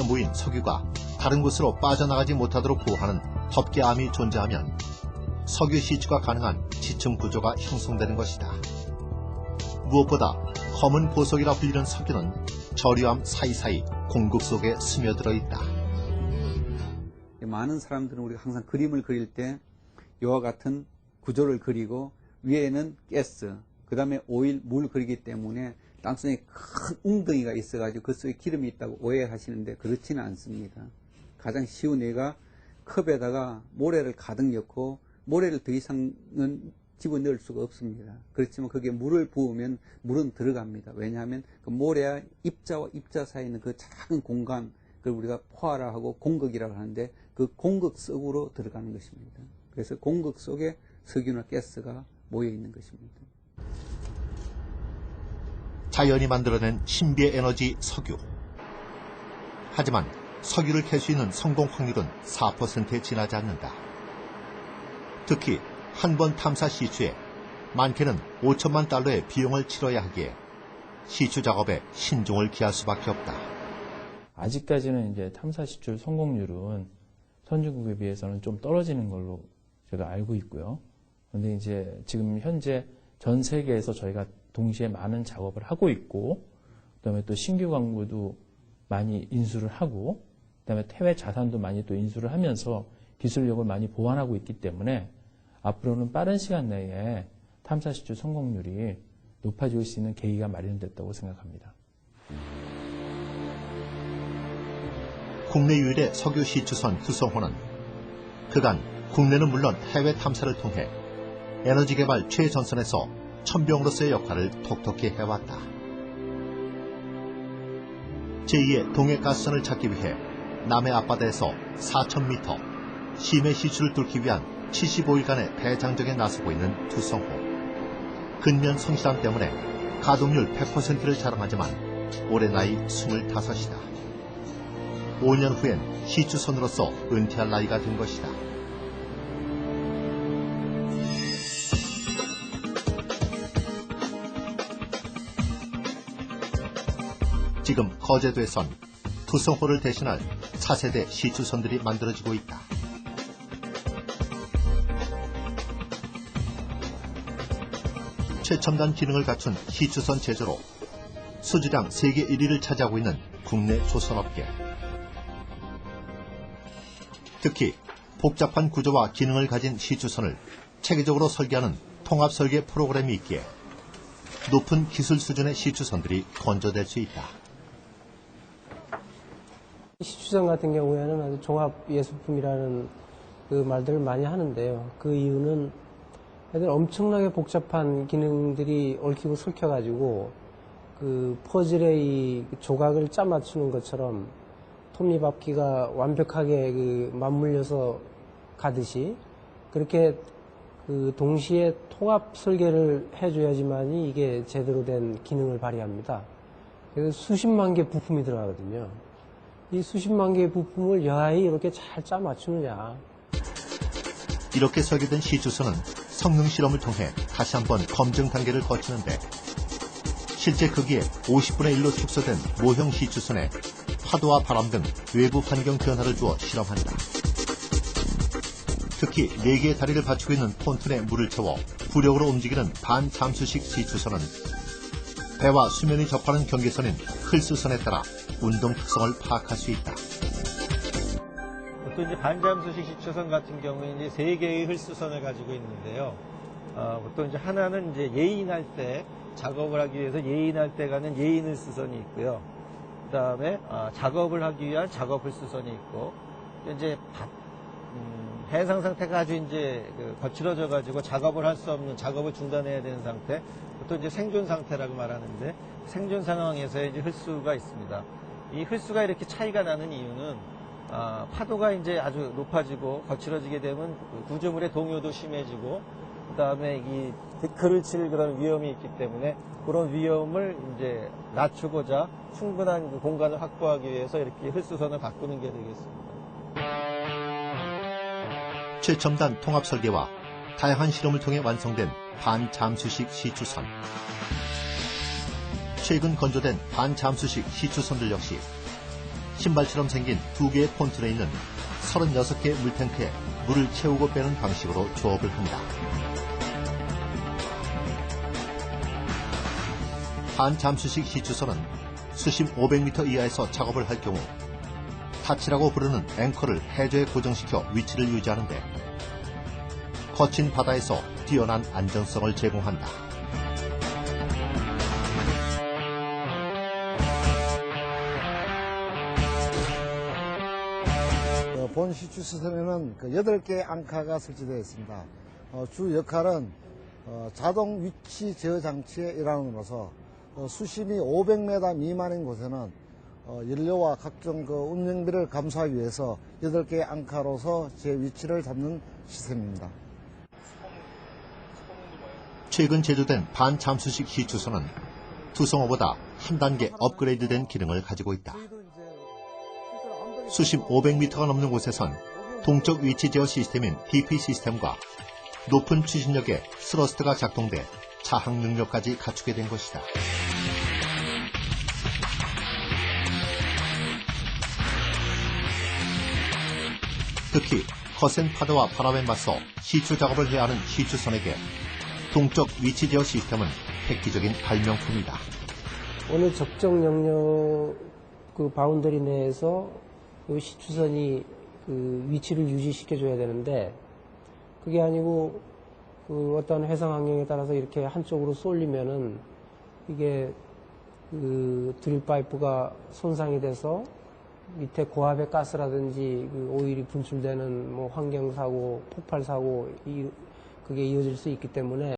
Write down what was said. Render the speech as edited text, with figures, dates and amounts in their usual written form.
모인 석유가 다른 곳으로 빠져나가지 못하도록 보호하는 덮개암이 존재하면 석유 시추가 가능한 지층 구조가 형성되는 것이다. 무엇보다 검은 보석이라 불리는 석유는 저류암 사이사이 공극 속에 스며들어 있다. 많은 사람들은 우리가 항상 그림을 그릴 때 이와 같은 구조를 그리고 위에는 가스, 그 다음에 오일, 물 그리기 때문에 땅속에 큰 웅덩이가 있어가지고 그 속에 기름이 있다고 오해하시는데 그렇지는 않습니다. 가장 쉬운 예가 컵에다가 모래를 가득 넣고 모래를 더 이상은 집어넣을 수가 없습니다. 그렇지만 거기에 물을 부으면 물은 들어갑니다. 왜냐하면 그 모래와 입자와 입자 사이에 있는 그 작은 공간, 그걸 우리가 포화라하고 공극이라고 하는데 그 공극 속으로 들어가는 것입니다. 그래서 공극 속에 석유나 가스가 모여 있는 것입니다. 자연이 만들어낸 신비의 에너지 석유. 하지만 석유를 캘 수 있는 성공 확률은 4%에 지나지 않는다. 특히 한 번 탐사 시추에 많게는 5천만 달러의 비용을 치러야 하기에 시추 작업에 신중을 기할 수밖에 없다. 아직까지는 이제 탐사 시추 성공률은 선진국에 비해서는 좀 떨어지는 걸로 제가 알고 있고요. 그런데 이제 지금 현재 전 세계에서 저희가 동시에 많은 작업을 하고 있고, 그다음에 또 신규 광구도 많이 인수를 하고, 그다음에 해외 자산도 많이 또 인수를 하면서 기술력을 많이 보완하고 있기 때문에 앞으로는 빠른 시간 내에 탐사 시추 성공률이 높아질 수 있는 계기가 마련됐다고 생각합니다. 국내 유일의 석유 시추선 두성호는 그간 국내는 물론 해외 탐사를 통해 에너지 개발 최전선에서 천병으로서의 역할을 톡톡히 해왔다. 제2의 동해가스선을 찾기 위해 남해 앞바다에서 4,000m 심해 시추를 뚫기 위한 75일간의 대장정에 나서고 있는 두성호. 근면 성실함 때문에 가동률 100%를 자랑하지만 올해 나이 25이다. 5년 후엔 시추선으로서 은퇴할 나이가 된 것이다. 지금 거제도에선 두성호를 대신할 차세대 시추선들이 만들어지고 있다. 최첨단 기능을 갖춘 시추선 제조로 수주량 세계 1위를 차지하고 있는 국내 조선업계. 특히 복잡한 구조와 기능을 가진 시추선을 체계적으로 설계하는 통합설계 프로그램이 있기에 높은 기술 수준의 시추선들이 건조될 수 있다. 시추선 같은 경우에는 아주 종합예술품이라는 그 말들을 많이 하는데요. 그 이유는 엄청나게 복잡한 기능들이 얽히고 설켜가지고 그 퍼즐의 이 조각을 짜 맞추는 것처럼 톱니바퀴가 완벽하게 그 맞물려서 가듯이 그렇게 그 동시에 통합 설계를 해줘야지만이 이게 제대로 된 기능을 발휘합니다. 그래서 수십만 개 부품이 들어가거든요. 이 수십만 개의 부품을 여하이 이렇게 잘 짜 맞추느냐. 이렇게 설계된 시추선은 성능 실험을 통해 다시 한번 검증 단계를 거치는데 실제 크기의 50분의 1로 축소된 모형 시추선에 파도와 바람 등 외부 환경 변화를 주어 실험한다. 특히 4개의 다리를 받치고 있는 폰톤에 물을 채워 부력으로 움직이는 반잠수식 시추선은 배와 수면이 접하는 경계선인 흘수선에 따라 운동 특성을 파악할 수 있다. 또 이제 반잠수식 시추선 같은 경우에 이제 3개의 흘수선을 가지고 있는데요. 보통 이제 하나는 이제 예인할 때 작업을 하기 위해서 예인할 때 가는 예인 흘수선이 있고요. 그 다음에 작업을 하기 위한 작업 흘수선이 있고, 이제 해상 상태가 아주 이제 거칠어져 가지고 작업을 할 수 없는, 작업을 중단해야 되는 상태, 보통 이제 생존 상태라고 말하는데 생존 상황에서의 이제 흘수가 있습니다. 이 흘수가 이렇게 차이가 나는 이유는 파도가 이제 아주 높아지고 거칠어지게 되면 구조물의 동요도 심해지고, 그 다음에 이 데크를 칠 그런 위험이 있기 때문에 그런 위험을 이제 낮추고자 충분한 그 공간을 확보하기 위해서 이렇게 흘수선을 바꾸는 게 되겠습니다. 최첨단 통합 설계와 다양한 실험을 통해 완성된 반잠수식 시추선. 최근 건조된 반잠수식 시추선들 역시 신발처럼 생긴 두 개의 폰트에 있는 36개의 물탱크에 물을 채우고 빼는 방식으로 조업을 합니다. 반잠수식 시추선은 수심 500m 이하에서 작업을 할 경우 타치라고 부르는 앵커를 해저에 고정시켜 위치를 유지하는데 거친 바다에서 뛰어난 안전성을 제공한다. 본 시추선에는 8개의 앙카가 설치되어 있습니다. 주 역할은 자동 위치 제어 장치의 일환으로서 수심이 500m 미만인 곳에는 연료와 각종 운영비를 감소하기 위해서 8개의 앙카로서 제 위치를 잡는 시스템입니다. 최근 제조된 반잠수식 시추선은 투성호보다 한 단계 업그레이드된 기능을 가지고 있다. 수심 500m가 넘는 곳에선 동적 위치 제어 시스템인 DP 시스템과 높은 추진력의 스러스트가 작동돼 차항 능력까지 갖추게 된 것이다. 특히 거센 파도와 바람에 맞서 시추 작업을 해야 하는 시추선에게 동적 위치 제어 시스템은 획기적인 발명품이다. 어느 적정 영역 바운더리 내에서 시추선이 위치를 유지시켜줘야 되는데 그게 아니고 어떤 회상 환경에 따라서 이렇게 한쪽으로 쏠리면은 이게 드릴 파이프가 손상이 돼서 밑에 고압의 가스라든지 오일이 분출되는 환경사고, 폭발사고 그게 이어질 수 있기 때문에